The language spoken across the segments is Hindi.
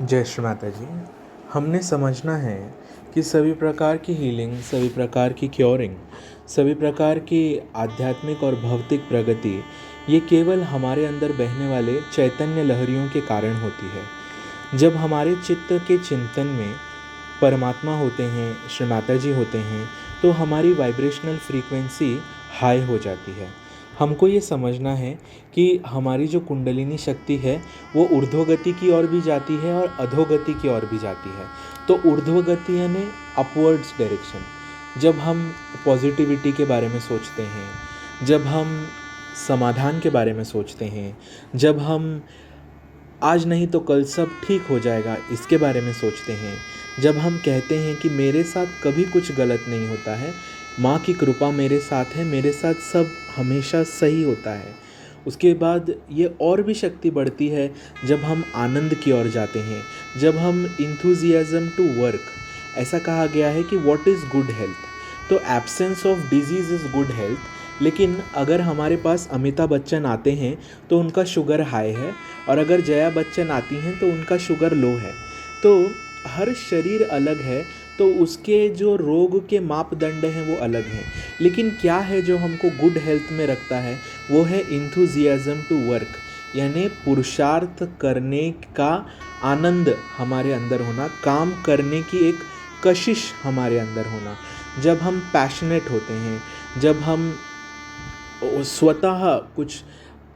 जय श्री माता जी। हमने समझना है कि सभी प्रकार की हीलिंग, सभी प्रकार की क्योरिंग, सभी प्रकार की आध्यात्मिक और भौतिक प्रगति ये केवल हमारे अंदर बहने वाले चैतन्य लहरियों के कारण होती है। जब हमारे चित्त के चिंतन में परमात्मा होते हैं, श्री माता जी होते हैं, तो हमारी वाइब्रेशनल फ्रीक्वेंसी हाई हो जाती है। हमको ये समझना है कि हमारी जो कुंडलिनी शक्ति है वो ऊर्ध्वगति की ओर भी जाती है और अधोगति की ओर भी जाती है। तो ऊर्ध्वगति यानी अपवर्ड्स डायरेक्शन। जब हम पॉजिटिविटी के बारे में सोचते हैं, जब हम समाधान के बारे में सोचते हैं, जब हम आज नहीं तो कल सब ठीक हो जाएगा इसके बारे में सोचते हैं, जब हम कहते हैं कि मेरे साथ कभी कुछ गलत नहीं होता है, माँ की कृपा मेरे साथ है, मेरे साथ सब हमेशा सही होता है, उसके बाद ये और भी शक्ति बढ़ती है जब हम आनंद की ओर जाते हैं, जब हम इंथुजियाज्म टू वर्क। ऐसा कहा गया है कि व्हाट इज़ गुड हेल्थ। तो absence of disease is good health. लेकिन अगर हमारे पास अमिताभ बच्चन आते हैं तो उनका शुगर हाई है, और अगर जया बच्चन आती हैं तो उनका शुगर लो है। तो हर शरीर अलग है, तो उसके जो रोग के मापदंड हैं वो अलग हैं। लेकिन क्या है जो हमको गुड हेल्थ में रखता है, वो है इंथुजियाज्म टू वर्क, यानी पुरुषार्थ करने का आनंद हमारे अंदर होना, काम करने की एक कशिश हमारे अंदर होना। जब हम पैशनेट होते हैं, जब हम स्वतः कुछ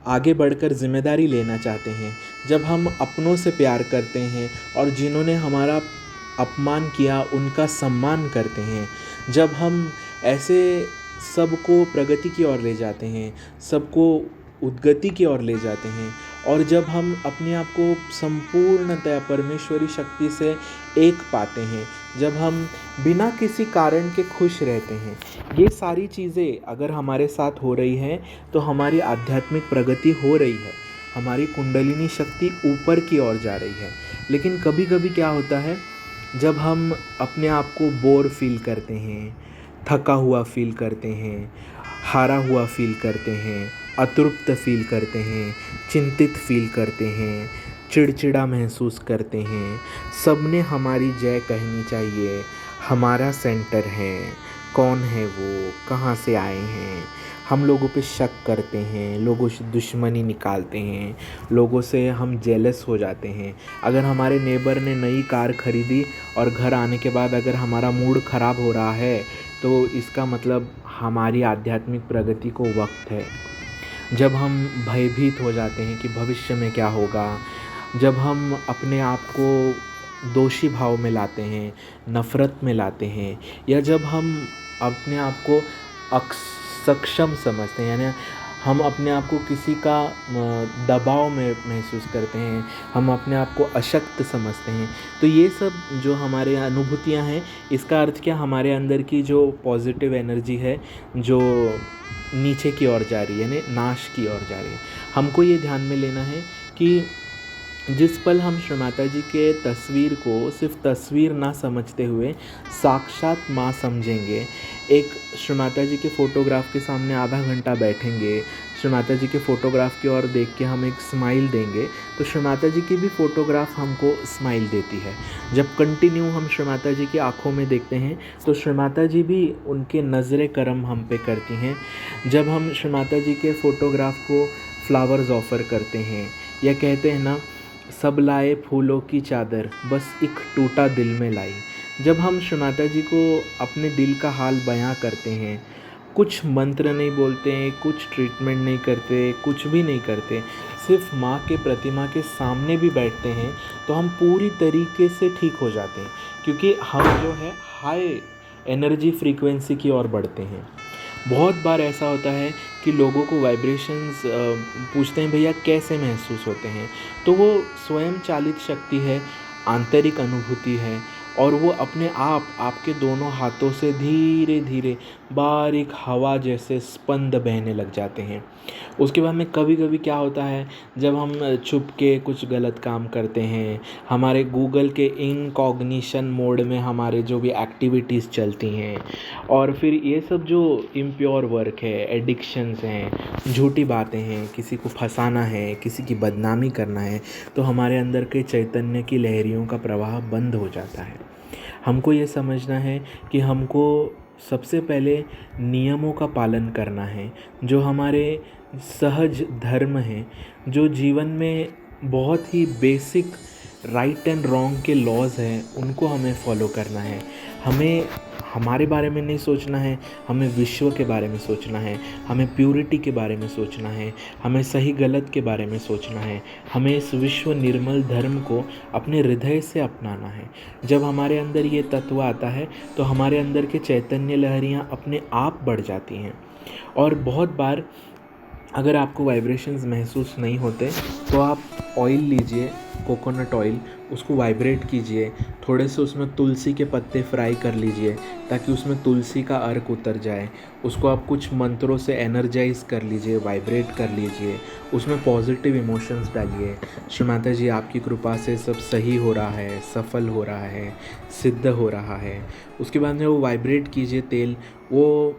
आगे बढ़कर जिम्मेदारी लेना चाहते हैं, जब हम अपनों से प्यार करते हैं और जिन्होंने हमारा अपमान किया उनका सम्मान करते हैं, जब हम ऐसे सबको प्रगति की ओर ले जाते हैं, सबको उद्गति की ओर ले जाते हैं, और जब हम अपने आप को संपूर्णतया परमेश्वरी शक्ति से एक पाते हैं, जब हम बिना किसी कारण के खुश रहते हैं, ये सारी चीज़ें अगर हमारे साथ हो रही हैं तो हमारी आध्यात्मिक प्रगति हो रही है, हमारी कुंडलिनी शक्ति ऊपर की ओर जा रही है। लेकिन कभी कभी क्या होता है, जब हम अपने आप को बोर फील करते हैं, थका हुआ फील करते हैं, हारा हुआ फील करते हैं, अतृप्त फील करते हैं, चिंतित फील करते हैं, चिड़चिड़ा महसूस करते हैं, सबने हमारी जय कहनी चाहिए, हमारा सेंटर है, कौन है वो, कहाँ से आए हैं, हम लोगों पे शक करते हैं, लोगों से दुश्मनी निकालते हैं, लोगों से हम जेलस हो जाते हैं। अगर हमारे नेबर ने नई कार खरीदी और घर आने के बाद अगर हमारा मूड ख़राब हो रहा है, तो इसका मतलब हमारी आध्यात्मिक प्रगति को वक्त है। जब हम भयभीत हो जाते हैं कि भविष्य में क्या होगा, जब हम अपने आप को दोषी भाव में लाते हैं, नफ़रत में लाते हैं, या जब हम अपने आप को सक्षम समझते हैं, यानी हम अपने आप को किसी का दबाव में महसूस करते हैं, हम अपने आप को अशक्त समझते हैं, तो ये सब जो हमारे अनुभूतियाँ हैं, इसका अर्थ क्या, हमारे अंदर की जो पॉजिटिव एनर्जी है जो नीचे की ओर जा रही है, यानी नाश की ओर जा रही है। हमको ये ध्यान में लेना है कि जिस पल हम श्री माता जी के तस्वीर को सिर्फ तस्वीर ना समझते हुए साक्षात माँ समझेंगे, एक श्री माता जी के फ़ोटोग्राफ के सामने आधा घंटा बैठेंगे, श्री माता जी के फ़ोटोग्राफ की ओर देख के हम एक स्माइल देंगे, तो श्री माता जी की भी फ़ोटोग्राफ हमको स्माइल देती है। जब कंटिन्यू हम श्री माता जी की आँखों में देखते हैं तो श्री माता जी भी उनके नज़र करम हम पे करती हैं। जब हम श्री माता जी के फ़ोटोग्राफ को फ्लावर्स ऑफ़र करते हैं, या कहते हैं ना, सब लाए फूलों की चादर बस एक टूटा दिल में लाई। जब हम श्री माता जी को अपने दिल का हाल बयां करते हैं, कुछ मंत्र नहीं बोलते हैं, कुछ ट्रीटमेंट नहीं करते, कुछ भी नहीं करते, सिर्फ माँ के प्रतिमा के सामने भी बैठते हैं, तो हम पूरी तरीके से ठीक हो जाते हैं, क्योंकि हम जो है हाई एनर्जी फ्रीक्वेंसी की ओर बढ़ते हैं। बहुत बार ऐसा होता है कि लोगों को वाइब्रेशंस पूछते हैं, भैया कैसे महसूस होते हैं, तो वो स्वयं चालित शक्ति है, आंतरिक अनुभूति है, और वो अपने आप आपके दोनों हाथों से धीरे धीरे बारीक हवा जैसे स्पंद बहने लग जाते हैं। उसके बाद में कभी कभी क्या होता है, जब हम छुप के कुछ गलत काम करते हैं, हमारे गूगल के इनकॉग्निशन मोड में हमारे जो भी एक्टिविटीज़ चलती हैं, और फिर ये सब जो इम्प्योर वर्क है, एडिक्शंस हैं, झूठी बातें हैं, किसी को फंसाना है, किसी की बदनामी करना है, तो हमारे अंदर के चैतन्य की लहरियों का प्रवाह बंद हो जाता है। हमको ये समझना है कि हमको सबसे पहले नियमों का पालन करना है, जो हमारे सहज धर्म हैं, जो जीवन में बहुत ही बेसिक राइट एंड रॉन्ग के लॉज हैं, उनको हमें फॉलो करना है। हमें हमारे बारे में नहीं सोचना है, हमें विश्व के बारे में सोचना है, हमें प्यूरिटी के बारे में सोचना है, हमें सही गलत के बारे में सोचना है, हमें इस विश्व निर्मल धर्म को अपने हृदय से अपनाना है। जब हमारे अंदर ये तत्व आता है तो हमारे अंदर के चैतन्य लहरियाँ अपने आप बढ़ जाती हैं। और बहुत बार अगर आपको वाइब्रेशंस महसूस नहीं होते तो आप ऑयल लीजिए, कोकोनट ऑयल, उसको वाइब्रेट कीजिए, थोड़े से उसमें तुलसी के पत्ते फ्राई कर लीजिए ताकि उसमें तुलसी का अर्क उतर जाए। उसको आप कुछ मंत्रों से एनर्जाइज कर लीजिए, वाइब्रेट कर लीजिए, उसमें पॉजिटिव इमोशंस डालिए। श्री माता जी आपकी कृपा से सब सही हो रहा है, सफल हो रहा है, सिद्ध हो रहा है। उसके बाद में वो वाइब्रेट कीजिए तेल, वो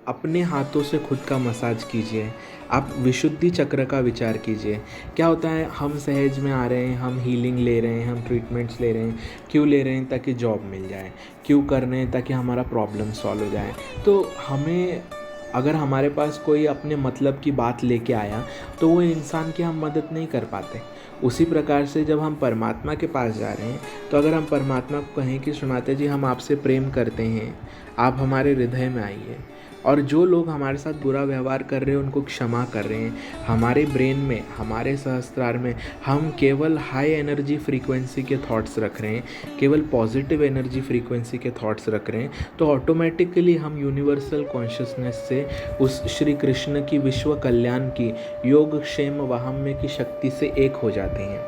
अपने हाथों से खुद का मसाज कीजिए। आप विशुद्धि चक्र का विचार कीजिए। क्या होता है, हम सहज में आ रहे हैं, हम हीलिंग ले रहे हैं, हम ट्रीटमेंट्स ले रहे हैं, क्यों ले रहे हैं? ताकि जॉब मिल जाए। क्यों कर रहे हैं? ताकि हमारा प्रॉब्लम सॉल्व हो जाए। तो हमें, अगर हमारे पास कोई अपने मतलब की बात लेके आया तो वो इंसान की हम मदद नहीं कर पाते। उसी प्रकार से जब हम परमात्मा के पास जा रहे हैं तो अगर हम परमात्मा को कहें कि श्री माता जी हम आपसे प्रेम करते हैं, आप हमारे हृदय में आइए, और जो लोग हमारे साथ बुरा व्यवहार कर रहे हैं उनको क्षमा कर रहे हैं, हमारे ब्रेन में, हमारे सहस्त्रार में हम केवल हाई एनर्जी फ्रीक्वेंसी के थॉट्स रख रहे हैं, केवल पॉजिटिव एनर्जी फ्रीक्वेंसी के थॉट्स रख रहे हैं, तो ऑटोमेटिकली हम यूनिवर्सल कॉन्शियसनेस से उस श्री कृष्ण की विश्व कल्याण की, योग क्षेम वाहम्य की शक्ति से एक हो जाते हैं।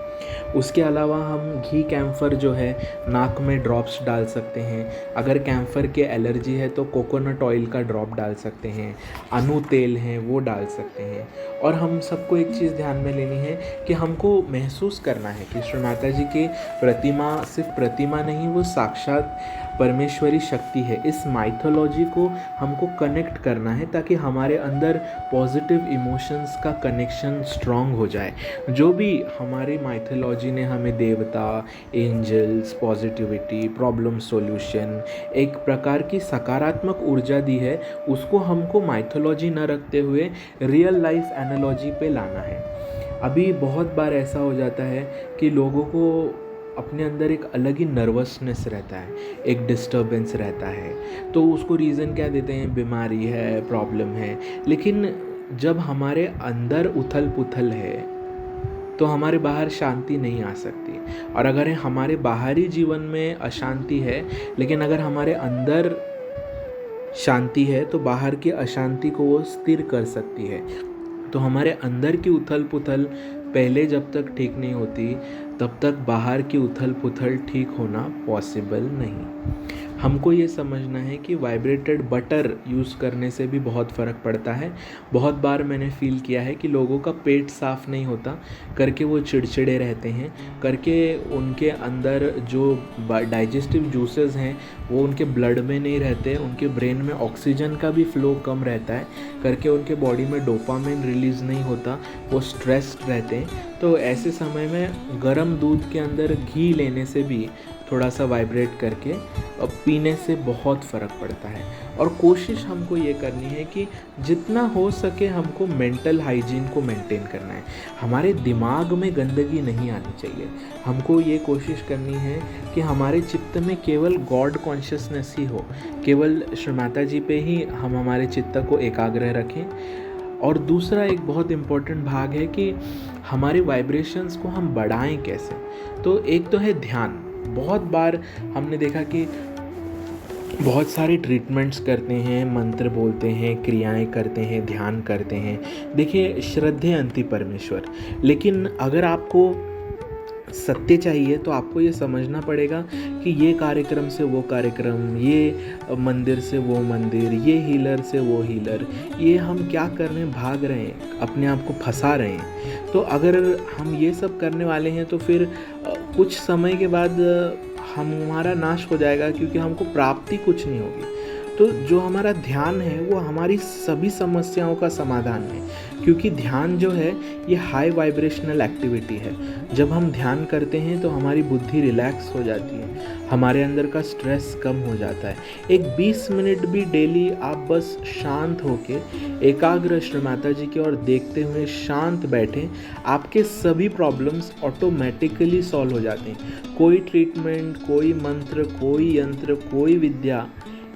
उसके अलावा हम घी कैम्फर जो है नाक में ड्रॉप्स डाल सकते हैं। अगर कैम्फर के एलर्जी है तो कोकोनट ऑयल का ड्रॉप डाल सकते हैं, अनु तेल है वो डाल सकते हैं। और हम सबको एक चीज़ ध्यान में लेनी है कि हमको महसूस करना है कि श्री माता जी की प्रतिमा सिर्फ प्रतिमा नहीं, वो साक्षात परमेश्वरी शक्ति है। इस माइथोलॉजी को हमको कनेक्ट करना है ताकि हमारे अंदर पॉजिटिव इमोशंस का कनेक्शन स्ट्रॉन्ग हो जाए। जो भी हमारी माइथोलॉजी ने हमें देवता, एंजल्स, पॉजिटिविटी, प्रॉब्लम सॉल्यूशन, एक प्रकार की सकारात्मक ऊर्जा दी है, उसको हमको माइथोलॉजी न रखते हुए रियल लाइफ एनालॉजी पे लाना है। अभी बहुत बार ऐसा हो जाता है कि लोगों को अपने अंदर एक अलग ही नर्वसनेस रहता है, एक डिस्टर्बेंस रहता है, तो उसको रीज़न क्या देते हैं? बीमारी है, प्रॉब्लम है। लेकिन जब हमारे अंदर उथल पुथल है तो हमारे बाहर शांति नहीं आ सकती। और अगर हमारे बाहरी जीवन में अशांति है, लेकिन अगर हमारे अंदर शांति है तो बाहर की अशांति को वो स्थिर कर सकती है। तो हमारे अंदर की उथल पुथल पहले जब तक ठीक नहीं होती तब तक बाहर की उथल पुथल ठीक होना पॉसिबल नहीं। हमको ये समझना है कि वाइब्रेटेड बटर यूज़ करने से भी बहुत फ़र्क पड़ता है। बहुत बार मैंने फ़ील किया है कि लोगों का पेट साफ़ नहीं होता करके वो चिड़चिड़े रहते हैं, करके उनके अंदर जो डाइजेस्टिव जूसेस हैं वो उनके ब्लड में नहीं रहते, उनके ब्रेन में ऑक्सीजन का भी फ्लो कम रहता है, करके उनके बॉडी में डोपामिन रिलीज़ नहीं होता, वो स्ट्रेस्ड रहते हैं। तो ऐसे समय में गर्म दूध के अंदर घी लेने से भी थोड़ा सा वाइब्रेट करके पीने से बहुत फ़र्क पड़ता है। और कोशिश हमको ये करनी है कि जितना हो सके हमको मेंटल हाइजीन को मेंटेन करना है। हमारे दिमाग में गंदगी नहीं आनी चाहिए। हमको ये कोशिश करनी है कि हमारे चित्त में केवल गॉड कॉन्शियसनेस ही हो, केवल श्री माता जी पे ही हम हमारे चित्त को एकाग्र रखें। और दूसरा एक बहुत इम्पोर्टेंट भाग है कि हमारे वाइब्रेशंस को हम बढ़ाएं कैसे। तो एक तो है ध्यान। बहुत बार हमने देखा कि बहुत सारे ट्रीटमेंट्स करते हैं, मंत्र बोलते हैं, क्रियाएं करते हैं, ध्यान करते हैं। देखिए, श्रद्धे अंति परमेश्वर। लेकिन अगर आपको सत्य चाहिए तो आपको ये समझना पड़ेगा कि ये कार्यक्रम से वो कार्यक्रम, ये मंदिर से वो मंदिर, ये हीलर से वो हीलर, ये हम क्या कर रहे हैं, भाग रहे हैं, अपने आप को फंसा रहे हैं। तो अगर हम ये सब करने वाले हैं तो फिर कुछ समय के बाद हमारा नाश हो जाएगा, क्योंकि हमको प्राप्ति कुछ नहीं होगी। तो जो हमारा ध्यान है वो हमारी सभी समस्याओं का समाधान है, क्योंकि ध्यान जो है ये हाई वाइब्रेशनल एक्टिविटी है। जब हम ध्यान करते हैं तो हमारी बुद्धि रिलैक्स हो जाती है, हमारे अंदर का स्ट्रेस कम हो जाता है। एक 20 मिनट भी डेली आप बस शांत होके एकाग्र श्री माता जी की ओर देखते हुए शांत बैठें, आपके सभी प्रॉब्लम्स ऑटोमेटिकली सॉल्व हो जाते हैं। कोई ट्रीटमेंट, कोई मंत्र, कोई यंत्र, कोई विद्या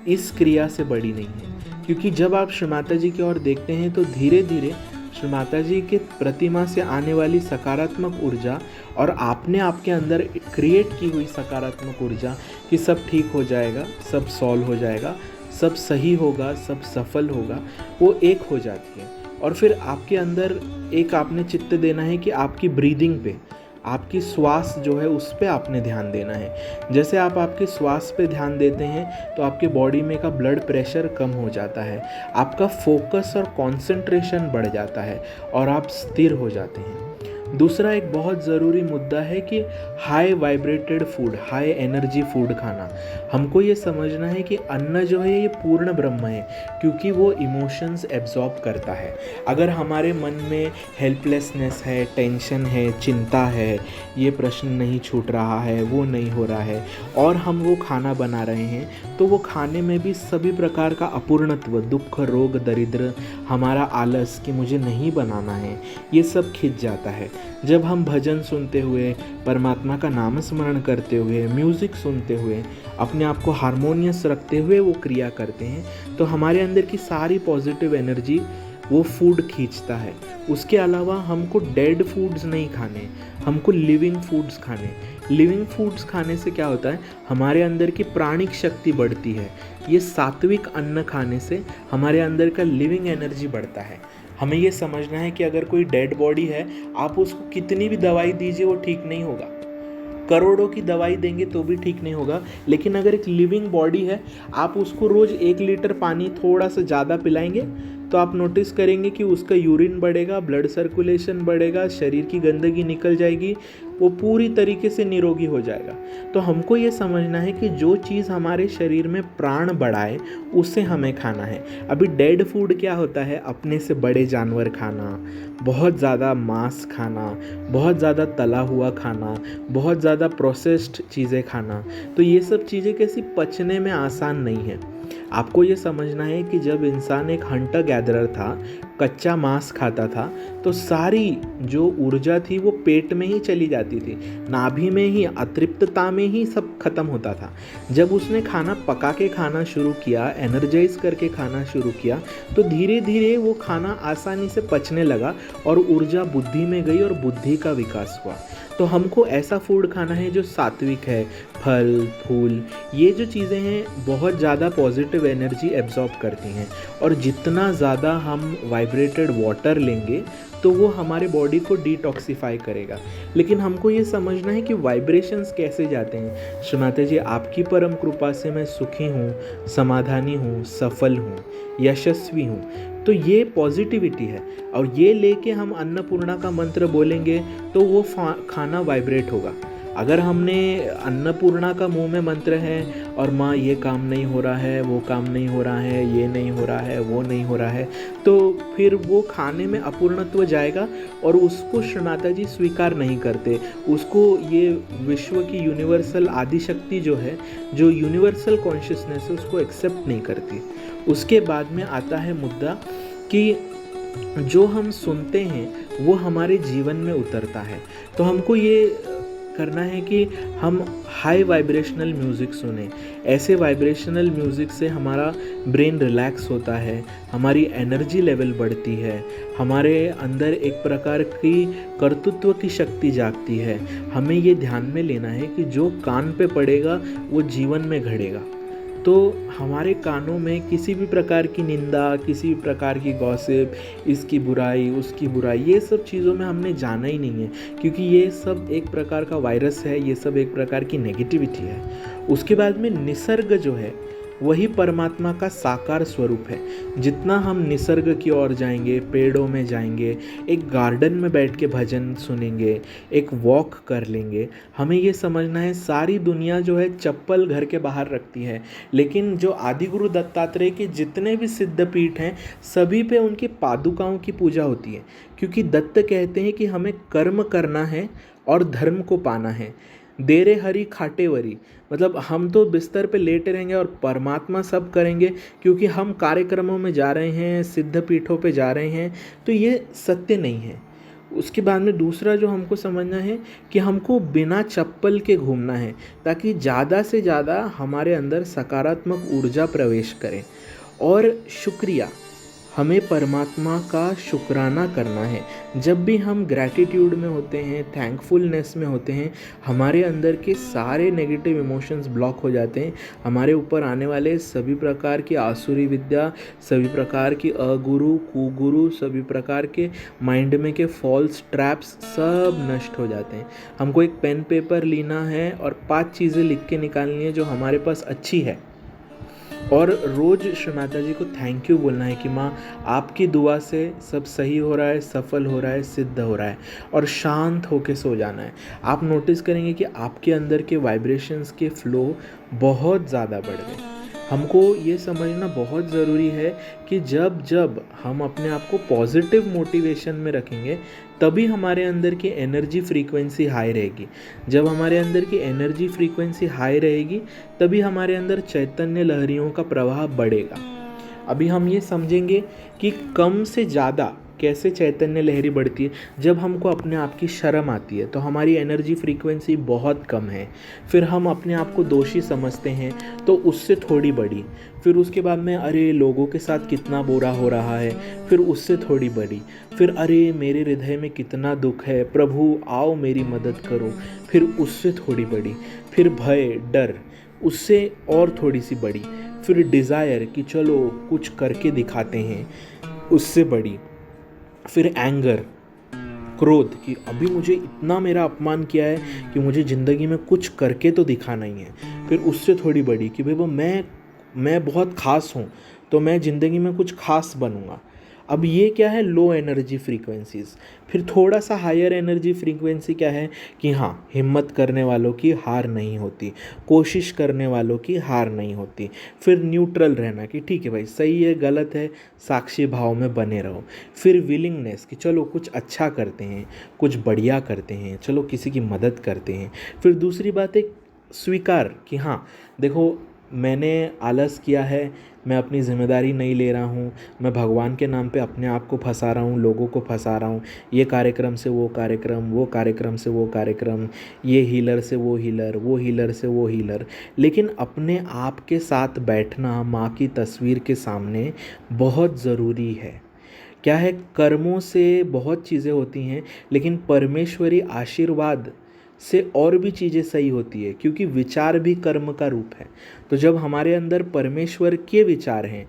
इस क्रिया से बड़ी नहीं है, क्योंकि जब आप श्री माता जी की ओर देखते हैं तो धीरे धीरे श्री माता जी के प्रतिमा से आने वाली सकारात्मक ऊर्जा और आपने आपके अंदर क्रिएट की हुई सकारात्मक ऊर्जा कि सब ठीक हो जाएगा, सब सॉल्व हो जाएगा, सब सही होगा, सब सफल होगा, वो एक हो जाती है। और फिर आपके अंदर एक आपने चित्त देना है कि आपकी ब्रीदिंग पे, आपकी श्वास जो है उस पे आपने ध्यान देना है। जैसे आप आपकी श्वास पे ध्यान देते हैं तो आपके बॉडी में का ब्लड प्रेशर कम हो जाता है, आपका फोकस और कंसंट्रेशन बढ़ जाता है और आप स्थिर हो जाते हैं। दूसरा एक बहुत ज़रूरी मुद्दा है कि high vibrated food, high energy food खाना। हमको ये समझना है कि अन्न जो है ये पूर्ण ब्रह्म है, क्योंकि वो इमोशंस एब्जॉर्ब करता है। अगर हमारे मन में हेल्पलेसनेस है, टेंशन है, चिंता है, ये प्रश्न नहीं छूट रहा है, वो नहीं हो रहा है, और हम वो खाना बना रहे हैं, तो वो खाने में भी सभी प्रकार का अपूर्णत्व, दुख, रोग, दरिद्र, हमारा आलस कि मुझे नहीं बनाना है, ये सब खिंच जाता है। जब हम भजन सुनते हुए, परमात्मा का नाम स्मरण करते हुए, म्यूज़िक सुनते हुए, अपने आप को हारमोनियस रखते हुए वो क्रिया करते हैं, तो हमारे अंदर की सारी पॉजिटिव एनर्जी वो फूड खींचता है। उसके अलावा हमको डेड फूड्स नहीं खाने, हमको लिविंग फूड्स खाने। लिविंग फूड्स खाने से क्या होता है, हमारे अंदर की प्राणिक शक्ति बढ़ती है। ये सात्विक अन्न खाने से हमारे अंदर का लिविंग एनर्जी बढ़ता है। हमें ये समझना है कि अगर कोई डेड बॉडी है, आप उसको कितनी भी दवाई दीजिए वो ठीक नहीं होगा, करोड़ों की दवाई देंगे तो भी ठीक नहीं होगा। लेकिन अगर एक लिविंग बॉडी है, आप उसको रोज़ 1 लीटर पानी थोड़ा सा ज़्यादा पिलाएंगे तो आप नोटिस करेंगे कि उसका यूरिन बढ़ेगा, ब्लड सर्कुलेशन बढ़ेगा, शरीर की गंदगी निकल जाएगी, वो पूरी तरीके से निरोगी हो जाएगा। तो हमको ये समझना है कि जो चीज़ हमारे शरीर में प्राण बढ़ाए उसे हमें खाना है। अभी डेड फूड क्या होता है, अपने से बड़े जानवर खाना, बहुत ज़्यादा मांस खाना, बहुत ज़्यादा तला हुआ खाना, बहुत ज़्यादा प्रोसेस्ड चीज़ें खाना। तो ये सब चीज़ें कैसी पचने में आसान नहीं है। आपको ये समझना है कि जब इंसान एक हंटर गैदरर था, कच्चा मांस खाता था, तो सारी जो ऊर्जा थी वो पेट में ही चली जाती थी, नाभि में ही, अतृप्तता में ही सब खत्म होता था। जब उसने खाना पका के खाना शुरू किया, एनर्जाइज करके खाना शुरू किया, तो धीरे धीरे वो खाना आसानी से पचने लगा और ऊर्जा बुद्धि में गई और बुद्धि का विकास हुआ। तो हमको ऐसा फूड खाना है जो सात्विक है, फल फूल, ये जो चीज़ें हैं बहुत ज़्यादा पॉजिटिव एनर्जी एब्जॉर्ब करती हैं। और जितना ज़्यादा हम वाइब्रेटेड वाटर लेंगे तो वो हमारे बॉडी को डिटॉक्सिफाई करेगा। लेकिन हमको ये समझना है कि वाइब्रेशंस कैसे जाते हैं। श्री माता जी, आपकी परम कृपा से मैं सुखी हूँ, समाधानी हूँ, सफल हूँ, यशस्वी हूँ। तो ये पॉजिटिविटी है, और ये लेके हम अन्नपूर्णा का मंत्र बोलेंगे तो वो खाना वाइब्रेट होगा। अगर हमने अन्नपूर्णा का मुंह में मंत्र है और माँ ये काम नहीं हो रहा है, वो काम नहीं हो रहा है, ये नहीं हो रहा है, वो नहीं हो रहा है, तो फिर वो खाने में अपूर्णत्व जाएगा और उसको श्री माता जी स्वीकार नहीं करते। उसको ये विश्व की यूनिवर्सल आदिशक्ति जो है, जो यूनिवर्सल कॉन्शियसनेस है, उसको एक्सेप्ट नहीं करती। उसके बाद में आता है मुद्दा कि जो हम सुनते हैं वो हमारे जीवन में उतरता है। तो हमको ये करना है कि हम हाई वाइब्रेशनल म्यूज़िक सुने। ऐसे वाइब्रेशनल म्यूज़िक से हमारा ब्रेन रिलैक्स होता है, हमारी एनर्जी लेवल बढ़ती है, हमारे अंदर एक प्रकार की कर्तृत्व की शक्ति जागती है। हमें ये ध्यान में लेना है कि जो कान पे पड़ेगा वो जीवन में घड़ेगा। तो हमारे कानों में किसी भी प्रकार की निंदा, किसी भी प्रकार की गॉसिप, इसकी बुराई, उसकी बुराई, ये सब चीज़ों में हमने जाना ही नहीं है, क्योंकि ये सब एक प्रकार का वायरस है, ये सब एक प्रकार की नेगेटिविटी है। उसके बाद में निसर्ग जो है वही परमात्मा का साकार स्वरूप है। जितना हम निसर्ग की ओर जाएंगे, पेड़ों में जाएंगे, एक गार्डन में बैठ के भजन सुनेंगे, एक वॉक कर लेंगे, हमें ये समझना है सारी दुनिया जो है चप्पल घर के बाहर रखती है, लेकिन जो आदिगुरु दत्तात्रेय के जितने भी सिद्धपीठ हैं सभी पे उनकी पादुकाओं की पूजा होती है, क्योंकि दत्त कहते हैं कि हमें कर्म करना है और धर्म को पाना है। देरे हरि खाटे वरी, मतलब हम तो बिस्तर पे लेटे रहेंगे और परमात्मा सब करेंगे, क्योंकि हम कार्यक्रमों में जा रहे हैं, सिद्ध पीठों पे जा रहे हैं, तो ये सत्य नहीं है। उसके बाद में दूसरा जो हमको समझना है कि हमको बिना चप्पल के घूमना है, ताकि ज़्यादा से ज़्यादा हमारे अंदर सकारात्मक ऊर्जा प्रवेश करे। और शुक्रिया, हमें परमात्मा का शुक्राना करना है। जब भी हम ग्रैटिट्यूड में होते हैं, थैंकफुलनेस में होते हैं, हमारे अंदर के सारे नेगेटिव इमोशंस ब्लॉक हो जाते हैं। हमारे ऊपर आने वाले सभी प्रकार की आसुरी विद्या, सभी प्रकार की अगुरु, कुगुरु, सभी प्रकार के माइंड में के फॉल्स ट्रैप्स सब नष्ट हो जाते हैं। हमको एक पेन पेपर लेना है और 5 चीज़ें लिख के निकालनी है जो हमारे पास अच्छी है, और रोज़ श्री माता जी को थैंक यू बोलना है कि माँ आपकी दुआ से सब सही हो रहा है, सफल हो रहा है, सिद्ध हो रहा है, और शांत होके सो जाना है। आप नोटिस करेंगे कि आपके अंदर के वाइब्रेशंस के फ्लो बहुत ज़्यादा बढ़ गए। हमको ये समझना बहुत ज़रूरी है कि जब जब हम अपने आप को पॉजिटिव मोटिवेशन में रखेंगे तभी हमारे अंदर की एनर्जी फ्रीक्वेंसी हाई रहेगी। जब हमारे अंदर की एनर्जी फ्रीक्वेंसी हाई रहेगी तभी हमारे अंदर चैतन्य लहरियों का प्रवाह बढ़ेगा। अभी हम ये समझेंगे कि कम से ज़्यादा कैसे चैतन्य लहरी बढ़ती है। जब हमको अपने आप की शर्म आती है तो हमारी एनर्जी फ्रीक्वेंसी बहुत कम है, फिर हम अपने आप को दोषी समझते हैं तो उससे थोड़ी बढ़ी, फिर उसके बाद में अरे लोगों के साथ कितना बुरा हो रहा है, फिर उससे थोड़ी बढ़ी, फिर अरे मेरे हृदय में कितना दुख है, प्रभु आओ मेरी मदद करो, फिर उससे थोड़ी बढ़ी, फिर भय डर, उससे और थोड़ी सी बढ़ी, फिर डिज़ायर कि चलो कुछ करके दिखाते हैं, उससे बढ़ी, फिर एंगर, क्रोध कि अभी मुझे इतना मेरा अपमान किया है कि मुझे ज़िंदगी में कुछ करके तो दिखाना ही है, फिर उससे थोड़ी बड़ी कि भाई वो मैं बहुत ख़ास हूँ तो मैं ज़िंदगी में कुछ ख़ास बनूँगा। अब ये क्या है, लो एनर्जी फ्रीक्वेंसीज़। फिर थोड़ा सा हायर एनर्जी फ्रीक्वेंसी क्या है कि हाँ, हिम्मत करने वालों की हार नहीं होती, कोशिश करने वालों की हार नहीं होती। फिर न्यूट्रल रहना कि ठीक है भाई, सही है गलत है, साक्षी भाव में बने रहो। फिर विलिंगनेस कि चलो कुछ अच्छा करते हैं, कुछ बढ़िया करते हैं, चलो किसी की मदद करते हैं। फिर दूसरी बात है स्वीकार कि हाँ देखो मैंने आलस किया है, मैं अपनी जिम्मेदारी नहीं ले रहा हूँ, मैं भगवान के नाम पे अपने आप को फंसा रहा हूँ, लोगों को फंसा रहा हूँ, ये कार्यक्रम से वो कार्यक्रम, वो कार्यक्रम से वो कार्यक्रम, ये हीलर से वो हीलर, वो हीलर से वो हीलर। लेकिन अपने आप के साथ बैठना माँ की तस्वीर के सामने बहुत ज़रूरी है। क्या है, कर्मों से बहुत चीज़ें होती हैं, लेकिन परमेश्वरी आशीर्वाद से और भी चीज़ें सही होती है, क्योंकि विचार भी कर्म का रूप है। तो जब हमारे अंदर परमेश्वर के विचार हैं